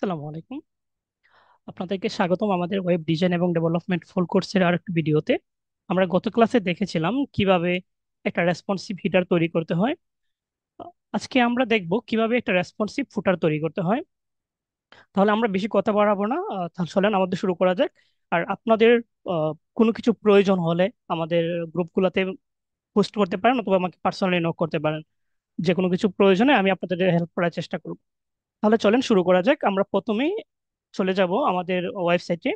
আসসালামু আলাইকুম। আপনাদেরকে স্বাগতম আমাদের ওয়েব ডিজাইন এবং ডেভেলপমেন্ট ফুল কোর্সের আরেকটি ভিডিওতে। আমরা গত ক্লাসে দেখেছিলাম কিভাবে একটা রেসপন্সিভ হিটার তৈরি করতে হয়। আজকে আমরা দেখব কিভাবে একটা রেসপন্সিভ ফুটার তৈরি করতে হয়। তাহলে আমরা বেশি কথা বাড়াবো না, তাহলে চলেন আমাদের শুরু করা যাক। আর আপনাদের কোনো কিছু প্রয়োজন হলে আমাদের গ্রুপগুলোতে পোস্ট করতে পারেন অথবা আমাকে পার্সোনালি নক করতে পারেন। যে কোনো কিছু প্রয়োজনে আমি আপনাদের হেল্প করার চেষ্টা করব। তাহলে চলেন শুরু করা যাক। আমরা প্রথমেই চলে যাব আমাদের ওয়েবসাইটে,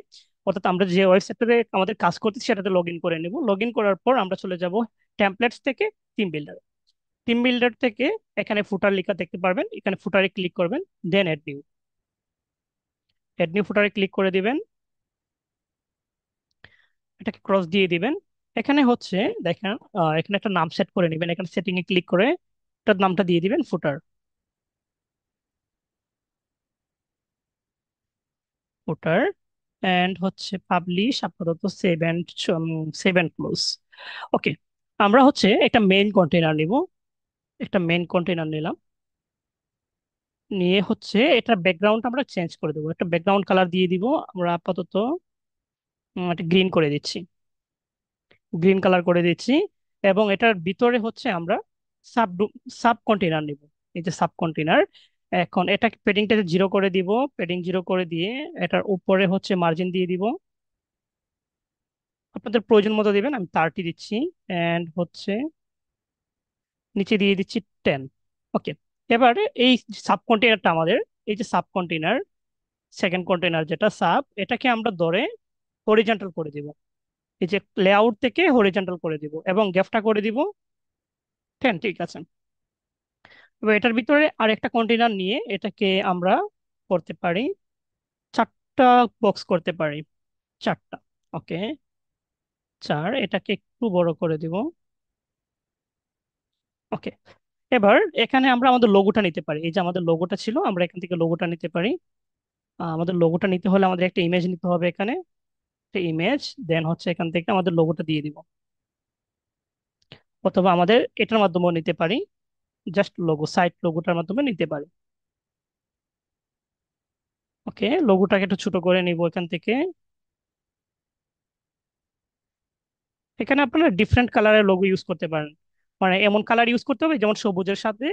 অর্থাৎ আমরা যে ওয়েবসাইটটাতে আমাদের কাজ করতেছি সেটাতে লগ ইন করে নেব। লগ ইন করার পর আমরা চলে যাব টেমপ্লেটস থেকে টিম বিল্ডার। টিম বিল্ডার থেকে এখানে ফুটার লেখা দেখতে পারবেন, এখানে ফুটারে ক্লিক করবেন, দেন অ্যাড নিউ ফুটারে ক্লিক করে দিবেন, এটাকে ক্রস দিয়ে দিবেন। এখানে হচ্ছে দেখেন, এখানে একটা নাম সেট করে নেবেন। এখানে সেটিং এ ক্লিক করে এটার নামটা দিয়ে দিবেন ফুটার। ফুটার এন্ড হচ্ছে পাবলিশ আপাতত সেভ এন্ড ক্লোজ। ওকে, আমরা হচ্ছে একটা মেইন কন্টেইনার নিব। একটা মেইন কন্টেইনার নিলাম, নিয়ে হচ্ছে এটা ব্যাকগ্রাউন্ড আমরা চেঞ্জ করে দেবো। একটা ব্যাকগ্রাউন্ড কালার দিয়ে দিব। আমরা আপাতত একটা গ্রিন করে দিচ্ছি, গ্রিন কালার করে দিচ্ছি। এবং এটার ভিতরে হচ্ছে আমরা সাব সাব কন্টেইনার নিব। এই যে সাব কন্টেইনার, এখন এটা পেডিংটা জিরো করে দিব। পেডিং জিরো করে দিয়ে এটার উপরে হচ্ছে মার্জিন দিয়ে দিব। আপনাদের প্রয়োজন মতো দিবেন, আমি 30 দিচ্ছি। এন্ড হচ্ছে নিচে দিয়ে দিচ্ছি 10। ওকে, এবারে এই সাব কন্টেইনারটা আমাদের, এই যে সাব কন্টেইনার, সেকেন্ড কন্টেইনার যেটা সাব, এটাকে আমরা ধরে হরিজন্টাল করে দিব। এই যে লেআউট থেকে হরিজন্টাল করে দিব এবং গ্যাপটা করে দিব 10। ঠিক আছে, এবার এটার ভিতরে আরেকটা কন্টেইনার নিয়ে এটাকে আমরা করতে পারি, চারটা বক্স করতে পারি, চারটা। ওকে, চার, এটাকে একটু বড় করে দিব। ওকে, এবার এখানে আমরা আমাদের লোগোটা নিতে পারি। এই যে আমাদের লোগোটা ছিল, আমরা এখান থেকে লোগোটা নিতে পারি। আমাদের লোগোটা নিতে হলে আমাদের একটা ইমেজ নিতে হবে। এখানে একটা ইমেজ, দেন হচ্ছে এখান থেকে আমাদের লোগোটা দিয়ে দিব, অথবা আমাদের এটার মাধ্যমেও নিতে পারি, জাস্ট লোগো, সাইট লোগোটার মাধ্যমে নিতে পারি। ওকে, লোগোটাকে একটু ছোট করে নিব এখান থেকে। এখানে আপনারা ডিফারেন্ট কালারের লোগো ইউজ করতে পারেন। মানে এমন কালার ইউজ করতে হবে যেমন সবুজের সাথে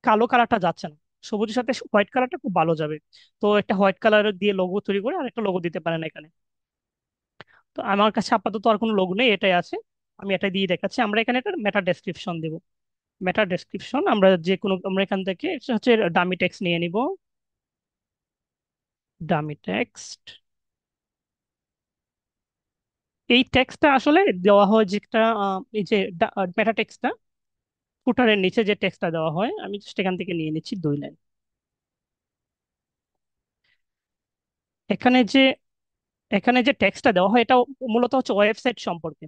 কালো কালারটা যাচ্ছে না, সবুজের সাথে হোয়াইট কালারটা খুব ভালো যাবে। তো একটা হোয়াইট কালার দিয়ে লোগো তৈরি করে আরেকটা লোগো দিতে পারেন এখানে। তো আমার কাছে আপাতত আর কোনো লোগো নেই, এটাই আছে, আমি এটাই দিয়ে দেখাচ্ছি। আমরা এখানে একটা মেটা ডেসক্রিপশন দেব। মেটা ডেসক্রিপশন আমরা যে কোনো, আমরা এখান থেকে এটা হচ্ছে ডামি টেক্সট নিয়ে নিব। ডামি টেক্সট, এই টেক্সটটা আসলে দেওয়া হয় যেটা এই যে মেটা টেক্সটটা, ফুটারের নিচে যে টেক্সটটা দেওয়া হয়, আমি জাস্ট এখান থেকে নিয়ে নিচ্ছি 2 লাইন। এখানে যে এখানে যে টেক্সটটা দেওয়া হয় এটা মূলত হচ্ছে ওয়েবসাইট সম্পর্কে,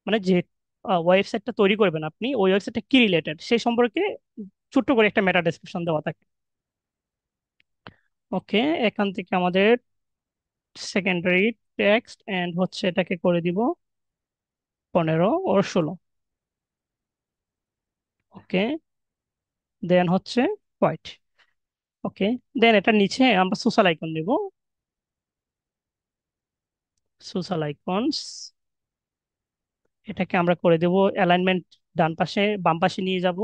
মানে যে ওয়েবসাইটটা তৈরি করবেন আপনি, ওই ওয়েবসাইটটা কি রিলেটেড সেই সম্পর্কে ছোট্ট করে একটা মেটা ডেসক্রিপশন দেওয়া থাকে। ওকে, এখান থেকে আমাদের সেকেন্ডারি টেক্সট এন্ড হচ্ছে এটাকে করে দিব 15 ও 16। ওকে, দেন হচ্ছে হোয়াইট। ওকে, দেন এটা নিচে আমরা সোশ্যাল আইকন নিব। সোশ্যাল আইকনস, এটাকে আমরা করে দেব অ্যালাইনমেন্ট, ডান পাশে বাম পাশে নিয়ে যাব।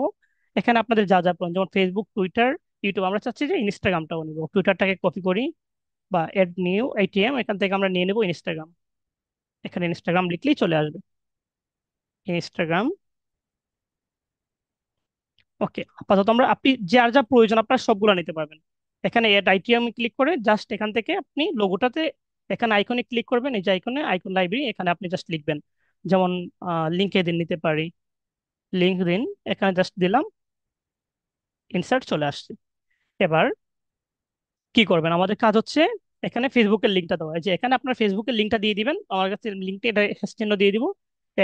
এখানে আপনাদের যা যা প্রয়োজন, যেমন ফেসবুক, টুইটার, ইউটিউব, আমরা চাচ্ছি যে ইনস্টাগ্রামটাও নিব। টুইটারটাকে কপি করি বা এড নিউ এটিএম, এখান থেকে আমরা নিয়ে নেব ইনস্টাগ্রাম। এখানে ইনস্টাগ্রাম লিখলেই চলে আসবে, ইনস্টাগ্রাম। ওকে, আপাতত আমরা, আপনি যার যা প্রয়োজন আপনার সবগুলো নিতে পারবেন। এখানে এড আইটিএম ক্লিক করে জাস্ট এখান থেকে আপনি লোগোটাতে, এখানে আইকনে ক্লিক করবেন, এই যে আইকনে, আইকন লাইব্রেরি, এখানে আপনি জাস্ট লিখবেন। যেমন লিঙ্কে দিন নিতে পারি, লিঙ্ক দিন, এখানে জাস্ট দিলাম, ইনসার্ট চলে আসছে। এবার কি করবেন, আমাদের কাজ হচ্ছে এখানে ফেসবুকের লিঙ্কটা দেওয়া, এই যে এখানে আপনার ফেসবুকের লিঙ্কটা দিয়ে দিবেন, আমার কাছে লিঙ্কটা এটা চিহ্ন দিয়ে দিব।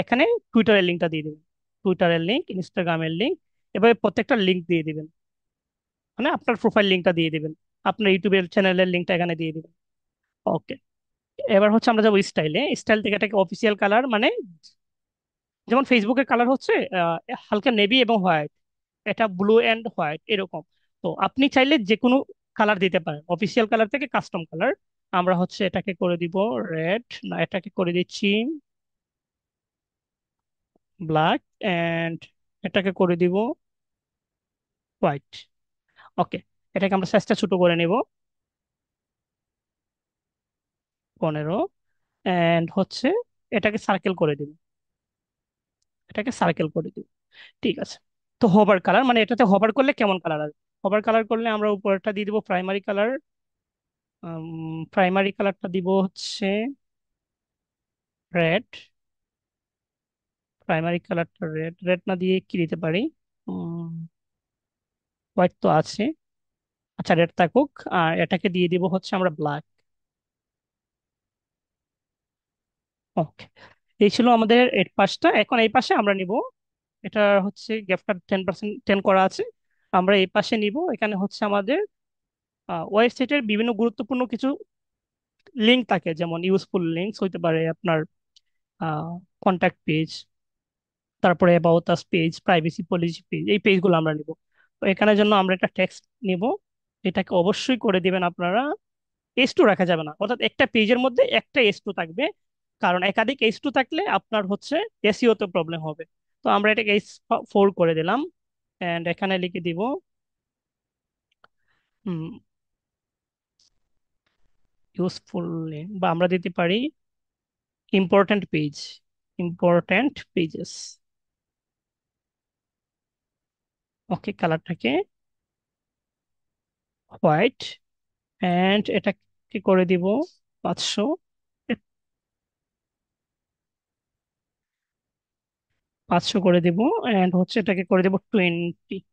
এখানে টুইটারের লিঙ্কটা দিয়ে দিবেন, টুইটারের লিঙ্ক, ইনস্টাগ্রামের লিঙ্ক, এভাবে প্রত্যেকটা লিঙ্ক দিয়ে দিবেন। মানে আপনার প্রোফাইল লিঙ্কটা দিয়ে দিবেন, আপনার ইউটিউবের চ্যানেলের লিঙ্কটা এখানে দিয়ে দিবেন। ওকে, এবার হচ্ছে আমরা যাবো স্টাইলে। স্টাইল থেকে এটাকে অফিসিয়াল কালার, মানে যেমন ফেসবুকের কালার হচ্ছে হালকা নেভি এবং হোয়াইট, এটা ব্লু এন্ড হোয়াইট এরকম। তো আপনি চাইলে যে কোনো কালার দিতে পারেন, অফিসিয়াল কালার থেকে কাস্টম কালার। আমরা হচ্ছে এটাকে করে দিব রেড, না এটাকে করে দিচ্ছি ব্ল্যাক, এন্ড এটাকে করে দিব হোয়াইট। ওকে, এটাকে আমরা সাইজটা ছোট করে নিব, 15, এন্ড হচ্ছে এটাকে সার্কেল করে দিব, এটাকে সার্কেল করে দিব। ঠিক আছে। তো হোভার কালার মানে এটাতে হোভার করলে কেমন কালার আসবে? হোভার কালার করলে আমরা উপরটা দিয়ে দিব প্রাইমারি কালার। প্রাইমারি কালারটা দিব হচ্ছে রেড। প্রাইমারি কালারটা রেড, রেড না দিয়ে কি দিতে পারি? হোয়াইট তো আছে, আচ্ছা রেড থাকুক। আর এটাকে দিয়ে দিব হচ্ছে আমরা ব্ল্যাক। ওকে, এই ছিল আমাদের এর পাশটা। এখন এই পাশে আমরা নিব, এটা হচ্ছে গ্যাপটা 10%, 10 করা আছে, আমরা এই পাশে নিব। এখানে হচ্ছে আমাদের ওয়েবসাইটের বিভিন্ন গুরুত্বপূর্ণ কিছু লিঙ্ক থাকে, যেমন ইউজফুল লিঙ্কস হইতে পারে আপনার, কন্ট্যাক্ট পেজ, তারপরে about us page, privacy policy page, এই পেজগুলো আমরা নিব। তো এখানের জন্য আমরা একটা টেক্সট নিব, এটাকে অবশ্যই করে দিবেন আপনারা এস টু রাখা যাবে না, অর্থাৎ একটা পেজের মধ্যে একটা এস টু থাকবে, কারণ একাধিক এস টু থাকলে আপনার হচ্ছে এসইও তে প্রবলেম হবে। তো আমরা এটাকে S4 করে দিলাম, এন্ড এখানে লিখে দিব ইউজফুল লিঙ্ক, বা আমরা দিতে পারি important page, important pages. Okay, কালারটাকে হোয়াইট, এন্ড এটাকে করে দিব 500, 500 করে দিব, এন্ড হচ্ছে এটাকে করে দিব 20।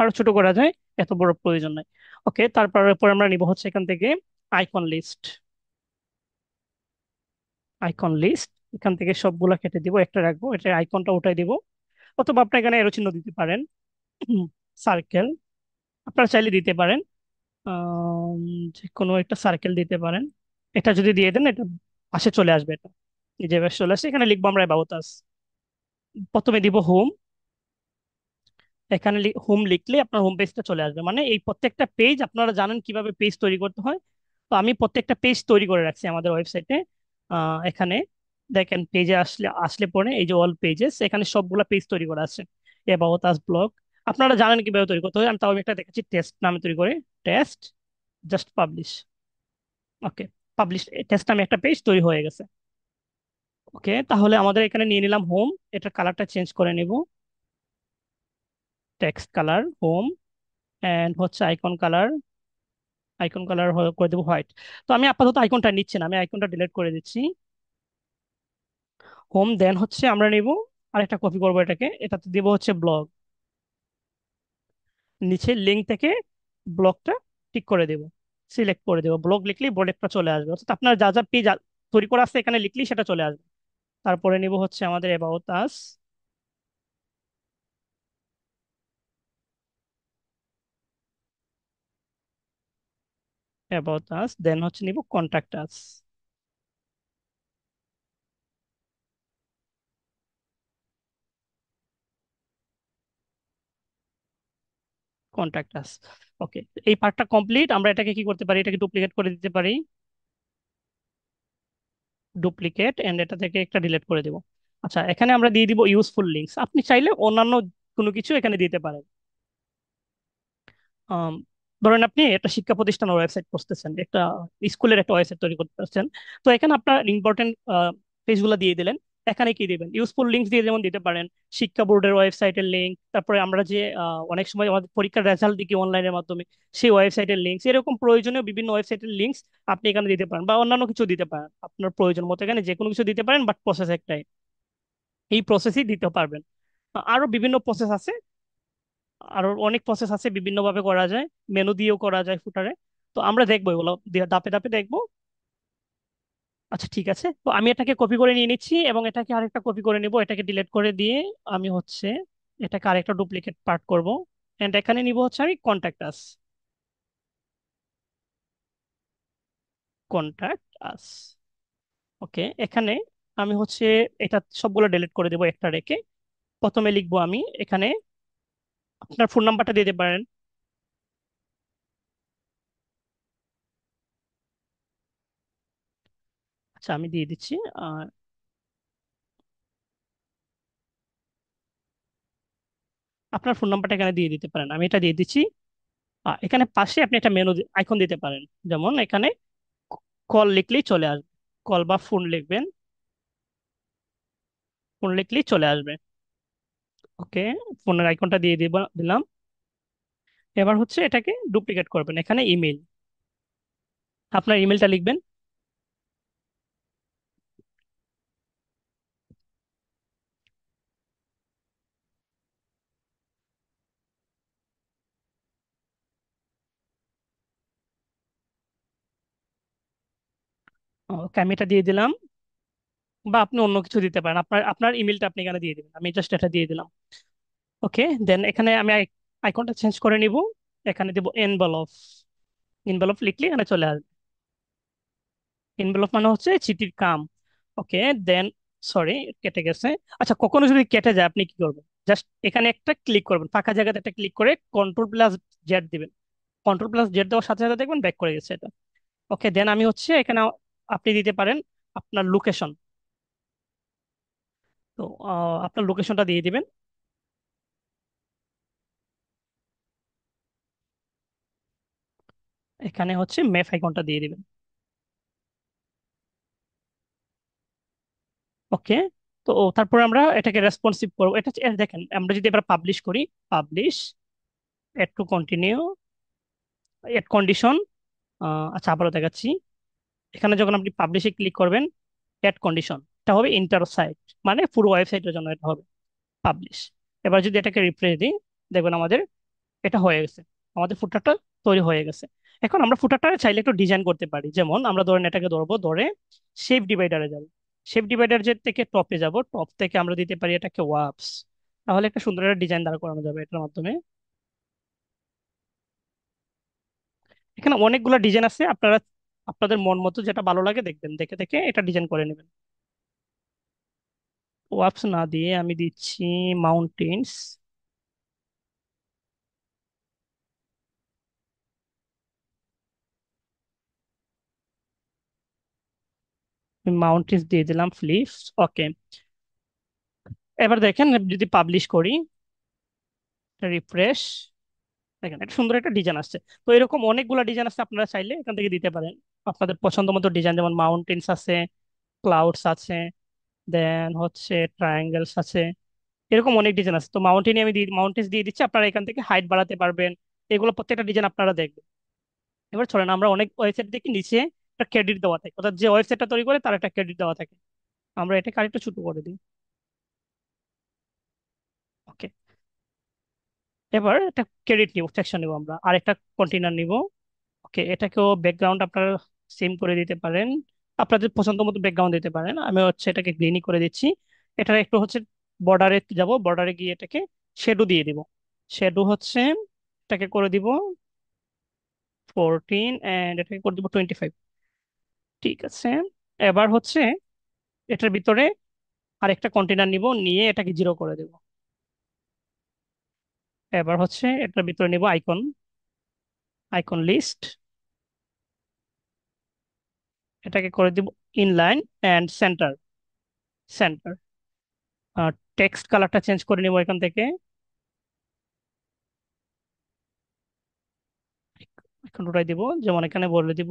আরো ছোট করা যায়, এত বড় প্রয়োজন নাই। ওকে, তারপর আমরা নিব হচ্ছে এখান থেকে আইকন লিস্ট। আইকন লিস্ট, এখান থেকে সবগুলা কেটে দিব, একটা রাখবো, এটা আইকনটা উঠাই দিব। অথবা আপনি এখানে এরো চিহ্ন দিতে পারেন, সার্কেল আপনারা চাইলে দিতে পারেন, আম, যে কোনো একটা সার্কেল দিতে পারেন। এটা যদি দিয়ে দেন এটা পাশে চলে আসবে, এটা এই যে এবার চলে আসছে। এখানে লিখবো আমরা অ্যাবাউট আস। প্রথমে দিব হোম, এখানে হোম লিখলে আপনার হোম পেজটা চলে আসবে, মানে এই প্রত্যেকটা পেজ আপনারা জানেন কিভাবে পেজ তৈরি করতে হয়। তো আমি প্রত্যেকটা পেজ তৈরি করে রাখছি আমাদের ওয়েবসাইটে। এখানে দেখেন, পেজে আসলে আসলে পরে এই যে অল পেজেস, এখানে সবগুলা পেজ তৈরি করা আছে। অ্যাবাউট আস ব্লগ আপনারা জানেন কিভাবে তৈরি করতে হয়, আমি তাও একটা দেখাচ্ছি, টেস্ট নামে তৈরি করে, টেস্ট, জাস্ট পাবলিশ। ওকে, পাবলিশ টেস্ট নামে একটা পেজ তৈরি হয়ে গেছে। ওকে, তাহলে আমাদের এখানে নিয়ে নিলাম হোম, এটার কালারটা চেঞ্জ করে নিব, টেক্সট কালার হোম, এন্ড হচ্ছে আইকন কালার, আইকন কালার করে দেবো হোয়াইট। তো আমি আপাতত আইকনটা নিচ্ছি না, আমি আইকনটা ডিলিট করে দিচ্ছি। হোম, দেন হচ্ছে আমরা নিব আরেকটা কপি করবো, এটাকে এটাতে দিব হচ্ছে ব্লগ, নিচে লিঙ্ক থেকে ব্লগটা টিক করে দেব, সিলেক্ট করে দেবো, ব্লগ লিখলেই ব্লগটা চলে আসবে, অর্থাৎ আপনার যা যা পেজ তৈরি করা আছে এখানে লিখলেই সেটা চলে আসবে। তারপরে নিব হচ্ছে আমাদের অ্যাবাউট আস, অ্যাবাউট আস, দেন হচ্ছে নিব কন্ট্যাক্ট আস, কন্ট্যাক্ট আস। ওকে, এই পার্টটা কমপ্লিট। আমরা এটাকে কি করতে পারি, এটাকে ডুপ্লিকেট করে দিতে পারি, ডুপ্লিকেট, এন্ড এটা থেকে একটা ডিলিট করে দিব। আচ্ছা, এখানে আমরা দিয়ে দিব ইউজফুল লিঙ্কস, আপনি চাইলে অন্যান্য কোনো কিছু এখানে দিতে পারেন। আম, ধরেন আপনি একটা শিক্ষা প্রতিষ্ঠানের ওয়েবসাইট করতেছেন, একটা স্কুলের একটা ওয়েবসাইট তৈরি করতে পারছেন। তো এখানে আপনার ইম্পর্টেন্ট পেজগুলো দিয়ে দিলেন, এখানে কি দিবেন, ইউজফুল লিঙ্কস দিয়ে যেমন দিতে পারেন শিক্ষা বোর্ডের ওয়েবসাইটের লিঙ্ক, তারপরে আমরা যে অনেক সময় আমাদের পরীক্ষার রেজাল্ট দিকে অনলাইনের মাধ্যমে, সেই ওয়েবসাইটের লিঙ্কস, এরকম প্রয়োজনীয় বিভিন্ন ওয়েবসাইটের লিঙ্কস আপনি এখানে দিতে পারেন, বা অন্যান্য কিছু দিতে পারেন আপনার প্রয়োজন মতো, এখানে যে কোনো কিছু দিতে পারেন, বাট প্রসেস একটাই, এই প্রসেসই দিতে পারবেন। আরো বিভিন্ন প্রসেস আছে, আরো অনেক প্রসেস আছে, বিভিন্ন ভাবে করা যায়, মেনু দিয়েও করা যায় ফুটারে। তো আমরা দেখবো এগুলো ধাপে ধাপে দেখবো। আচ্ছা ঠিক আছে, তো আমি এটাকে কপি করে নিয়ে নিচ্ছি, এবং এটাকে আরেকটা কপি করে নিব, এটাকে ডিলিট করে দিয়ে আমি হচ্ছে এটাকে আরেকটা ডুপ্লিকেট পার্ট করব, এন্ড এখানে নিব হচ্ছে আমি কন্ট্যাক্ট আস, কন্ট্যাক্ট আস। ওকে, এখানে আমি হচ্ছে এটা সবগুলো ডিলিট করে দেবো একটা রেখে। প্রথমে লিখবো আমি, এখানে, আপনার ফোন নাম্বারটা দিতে পারেন, আচ্ছা, আমি দিয়ে দিচ্ছি। আহ, আপনার ফোন নাম্বারটা এখানে দিয়ে দিতে পারেন, আমি এটা দিয়ে দিচ্ছি। এখানে পাশে আপনি একটা মেনু আইকন দিতে পারেন, যেমন এখানে কল লিখলেই চলে আসবে। কল বা ফোন লিখবেন, ফোন লিখলেই চলে আসবে। ওকে, ফোনের আইকনটা দিয়ে দিলাম। এবার হচ্ছে এটাকে ডুপ্লিকেট করবেন, এখানে ইমেল, আপনার ইমেলটা লিখবেন। ওকে, আমি এটা দিয়ে দিলাম। বা আপনি অন্য কিছু দিতে পারেন, আপনার আপনার ইমেলটা আপনি এখানে দিয়ে দিবেন, আমি জাস্ট এটা দিয়ে দিলাম। ওকে, দেন এখানে আমি আইকনটা চেঞ্জ করে নিব। এখানে দেব এনভেলপ। এনভেলপ লিখলে এখানে চলে আসবে। এনভেলপ মানে হচ্ছে চিঠির কাম। ওকে, দেন, সরি, কেটে গেছে। আচ্ছা, কখনো যদি কেটে যায় আপনি কি করবেন? জাস্ট এখানে একটা ক্লিক করবেন, ফাঁকা জায়গাতে একটা ক্লিক করে কন্ট্রোল প্লাস জেড দিবেন। কন্ট্রোল প্লাস জেড দেওয়ার সাথে সাথে দেখবেন ব্যাক করে গেছে এটা। ওকে, দেন আমি হচ্ছে এখানে আপনি দিতে পারেন আপনার লোকেশন। তো আপনার লোকেশনটা দিয়ে দিবেন। এখানে হচ্ছে ম্যাপ আইকনটা দিয়ে দিবেন। ওকে, তো তারপর আমরা এটাকে রেসপন্সিভ করবো। দেখেন, আমরা যদি এবার পাবলিশ করি, publish, add to continue, add condition. আচ্ছা, আবারও দেখাচ্ছি। এখানে যখন আপনি পাবলিশে ক্লিক করবেন, এড কন্ডিশন, এটা হবে ইন্টার সাইট, মানে পুরো ওয়েবসাইটের জন্য এটা হবে পাবলিশ। এবার যদি এটাকে রিফ্রেশ দিই, দেখবেন আমাদের এটা হয়ে গেছে, আমাদের ফুটারটা তৈরি হয়ে গেছে। এখন আমরা ফুটারটা চাইলে একটু ডিজাইন করতে পারি, যেমন আমরা ধরেন এটাকে ধরবো, ধরে শেপ ডিভাইডারে যাব। শেপ ডিভাইডার যে থেকে টপে যাব, টপ থেকে আমরা দিতে পারি এটাকে ওয়াপস। তাহলে একটা সুন্দর একটা ডিজাইন দাঁড় করানো যাবে এটার মাধ্যমে। এখানে অনেকগুলো ডিজাইন আছে, আপনারা আপনাদের মন মতো যেটা ভালো লাগে দেখবেন, দেখে দেখে এটা ডিজাইন করে নেবেন। ওয়াপস না দিয়ে আমি দিচ্ছি মাউন্টেন্স। মাউন্টেন্স দিয়ে দিলাম, ফ্লিপস। ওকে, এবার দেখেন যদি পাবলিশ করি, রিফ্রেশ, দেখেন একটা সুন্দর একটা ডিজাইন আসছে। তো এরকম অনেকগুলো ডিজাইন আছে, আপনারা চাইলে এখান থেকে দিতে পারেন আপনাদের পছন্দ মতো ডিজাইন, যেমন মাউন্টেন্স আছে, ক্লাউডস আছে, দেন হচ্ছে ট্রায়াঙ্গেলস আছে। এরকম অনেক ডিজাইন আছে। তো মাউন্টেনে আমি মাউন্টেন্স দিয়ে দিচ্ছি, আপনারা এখান থেকে হাইট বাড়াতে পারবেন। এগুলো প্রত্যেকটা ডিজাইন আপনারা দেখবেন। এবার চলেন, আমরা অনেক ওয়েবসাইট দেখি নিচে একটা ক্রেডিট দেওয়া থাকে, অর্থাৎ যে ওয়েবসাইটটা তৈরি করে তার একটা ক্রেডিট দেওয়া থাকে। আমরা এটাকে আরেকটু ছোট করে দিই। ওকে, এবার একটা ক্রেডিট নিব, সেকশন নিব, আমরা আরেকটা কন্টেনার নিব। ওকে, এটাকেও ব্যাকগ্রাউন্ড আপনারা সেম করে দিতে পারেন, আপনাদের পছন্দ মতো ব্যাকগ্রাউন্ড দিতে পারেন। আমি হচ্ছে এটাকে গ্রিনই করে দিচ্ছি। এটা একটু হচ্ছে বর্ডারে যাব, বর্ডারে গিয়ে এটাকে শেডো দিয়ে দিব। শেডো হচ্ছে এটাকে করে দিব 14, এন্ড এটাকে করে দিব 25। ঠিক আছে, এবার হচ্ছে এটার ভিতরে আরেকটা কন্টেনার নিব, নিয়ে এটাকে জিরো করে দেব। এবার হচ্ছে এটার ভিতরে নিব আইকন, আইকন লিস্ট, এটাকে করে দিব inline and centre, centre. Text কালারটা চেঞ্জ করে নিব এখান থেকে। এখন ওটাই দিব, যেমন এখানে বলে দিব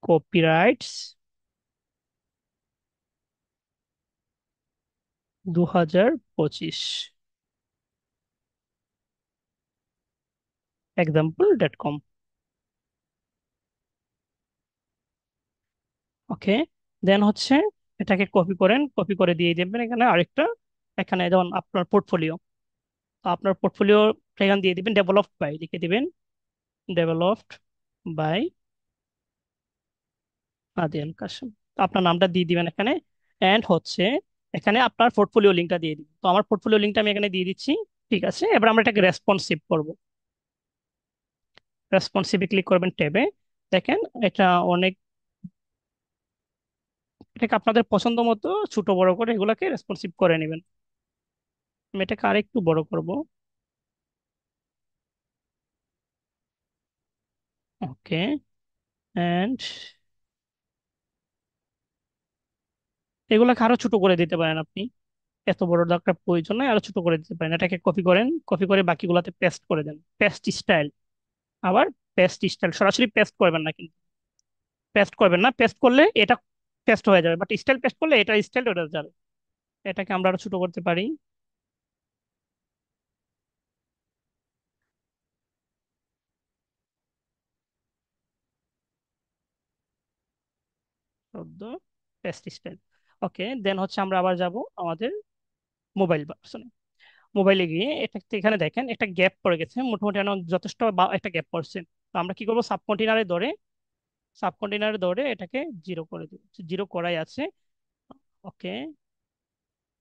কপিরাইটস 2025, example.com। ওকে, দেন হচ্ছে এটাকে কপি করেন, কপি করে দিয়ে দেবেন এখানে আরেকটা। এখানে যেমন আপনার পোর্টফোলিও, আপনার পোর্টফোলিও এখানে দিয়ে দিবেন ডেভেলপড বাই লিখে দিবেন, ডেভেলপড বাই আদিয়ান কাসেম। তো আপনার নামটা দিয়ে দিবেন এখানে। এন্ড হচ্ছে এখানে আপনার পোর্টফোলিও লিঙ্কটা দিয়ে দিবেন। তো আমার পোর্টফোলিও লিঙ্কটা আমি এখানে দিয়ে দিচ্ছি। ঠিক আছে, এবার আমরা এটাকে রেসপন্সিভ করব। রেসপন্সিভে ক্লিক করবেন ট্যাবে। দেখেন এটা অনেক, এটাকে আপনাদের পছন্দ মতো ছোট বড় করে এগুলাকে রেসপন্সিভ করে নেবেন। আমি এটাকে আরেকটু বড় করব। ওকে, এন্ড এগুলোকে আরো ছোট করে দিতে পারেন আপনি। এত বড় দরকার প্রয়োজন নয়, আরো ছোট করে দিতে পারেন। এটাকে কপি করেন, কপি করে বাকিগুলোতে পেস্ট করে দেন, পেস্ট স্টাইল। আবার পেস্ট স্টাইল, সরাসরি পেস্ট করবেন না কিন্তু, পেস্ট করবেন না, পেস্ট করলে এটা পেস্ট হয়ে যাবে, বাট স্টাইল পেস্ট করলে এটা স্টাইল ওটা যাবে। এটাকে আমরা আরো ছোট করতে পারি। 14 পেস্ট স্টাইল। ওকে, দেন হচ্ছে আমরা আবার যাব আমাদের মোবাইল ভার্সনে। মোবাইলে গিয়ে এটা এখানে দেখেন একটা গ্যাপ পড়ে গেছে, মোটামুটি যথেষ্ট একটা গ্যাপ পড়ছে। তো আমরা কি করবো, সাব কন্টেনারে ধরে এটাকে জিরো করে দিব। জিরো করাই আছে। ওকে,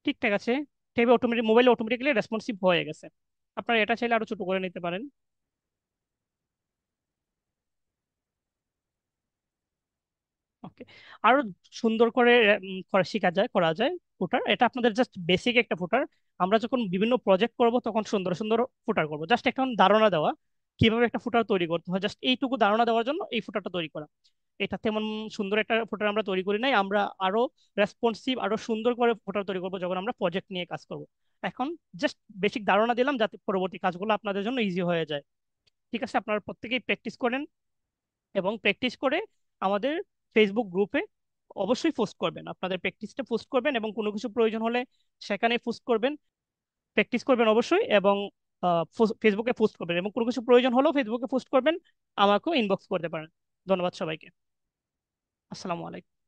ঠিকঠাক আছে। টেবে অটোমেটিক, মোবাইলে অটোমেটিক্যালি রেসপন্সিভ হয়ে গেছে। আপনারা এটা চাইলে আরো ছোট করে নিতে পারেন। ওকে, আরো সুন্দর করে করা যায় ফুটার। এটা আপনাদের জাস্ট বেসিক একটা ফুটার। আমরা যখন বিভিন্ন প্রজেক্ট করব তখন সুন্দর সুন্দর ফুটার করব, জাস্ট একটা ধারণা দেওয়া কিভাবে একটা ফুটার তৈরি করতে হয়, জাস্ট এইটুকু ধারণা দেওয়ার জন্য এই ফুটারটা তৈরি করা। এটা তেমন সুন্দর একটা ফুটার আমরা তৈরি করি নাই, আমরা আরো রেসপন্সিভ, আরো সুন্দর করে ফুটার তৈরি করবো যখন আমরা প্রজেক্ট নিয়ে কাজ করব। এখন জাস্ট বেসিক ধারণা দিলাম যাতে পরবর্তী কাজগুলো আপনাদের জন্য ইজি হয়ে যায়। ঠিক আছে, আপনারা প্রত্যেকেই প্র্যাকটিস করেন, এবং প্র্যাকটিস করে আমাদের ফেসবুক গ্রুপে অবশ্যই পোস্ট করবেন, আপনাদের প্র্যাকটিসটা পোস্ট করবেন, এবং কোনো কিছু প্রয়োজন হলে সেখানে পোস্ট করবেন। প্র্যাকটিস করবেন অবশ্যই, এবং ফেসবুকে পোস্ট করবেন, এবং কোনো কিছু প্রয়োজন হলেও ফেসবুকে পোস্ট করবেন, আমাকেও ইনবক্স করতে পারেন। ধন্যবাদ সবাইকে। আসসালামু আলাইকুম।